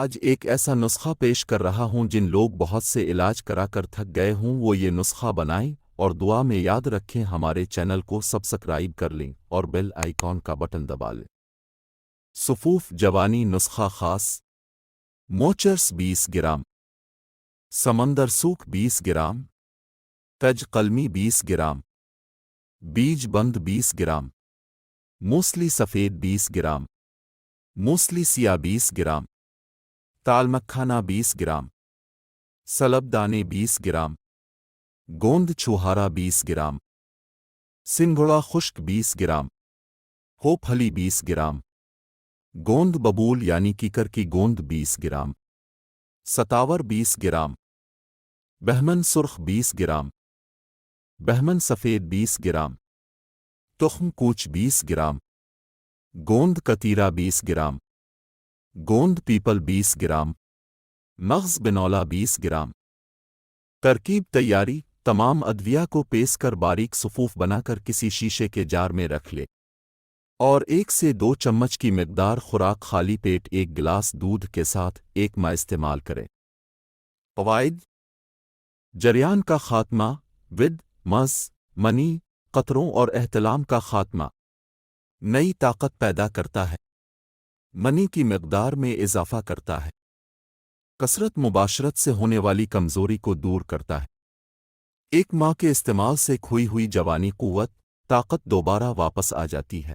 आज एक ऐसा नुस्खा पेश कर रहा हूं जिन लोग बहुत से इलाज कराकर थक गए हों वो ये नुस्खा बनाएं और दुआ में याद रखें। हमारे चैनल को सब्सक्राइब कर लें और बेल आइकॉन का बटन दबा लें। सुफूफ जवानी नुस्खा खास। मोचर्स 20 ग्राम, समंदर सूख 20 ग्राम, तज कलमी 20 ग्राम, बीज बंद 20 ग्राम, मूसली सफ़ेद 20 ग्राम, मूसली सिया 20 ग्राम, ताल मखाना 20 ग्राम, सलबदाने 20 ग्राम, गोंद छुहारा 20 ग्राम, सिंघोड़ा खुश्क 20 ग्राम, होपहली 20 ग्राम, गोंद बबूल यानी कीकर की गोंद 20 ग्राम, सतावर 20 ग्राम, बहमन सुर्ख 20 ग्राम, बहमन सफ़ेद 20 ग्राम, तुख्म कूच 20 ग्राम, गोंद कतीरा 20 ग्राम, गोंद पीपल 20 ग्राम, मग़ज़ बिनौला 20 ग्राम। तरकीब तैयारी। तमाम अद्विया को पेस कर बारीक सुफूफ बनाकर किसी शीशे के जार में रख ले और 1 से 2 चम्मच की मिक़दार खुराक खाली पेट 1 गिलास दूध के साथ एक माह इस्तेमाल करें। फ़वाइद। जरियान का खात्मा, विद, मज़, मनी, क़तरों और एहतलाम का खात्मा। नई ताकत पैदा करता है, मनी की मिक़दार में इजाफ़ा करता है, कसरत मुबाशरत से होने वाली कमज़ोरी को दूर करता है। 1 माह के इस्तेमाल से खोई हुई जवानी, क़ुव्वत, ताकत दोबारा वापस आ जाती है।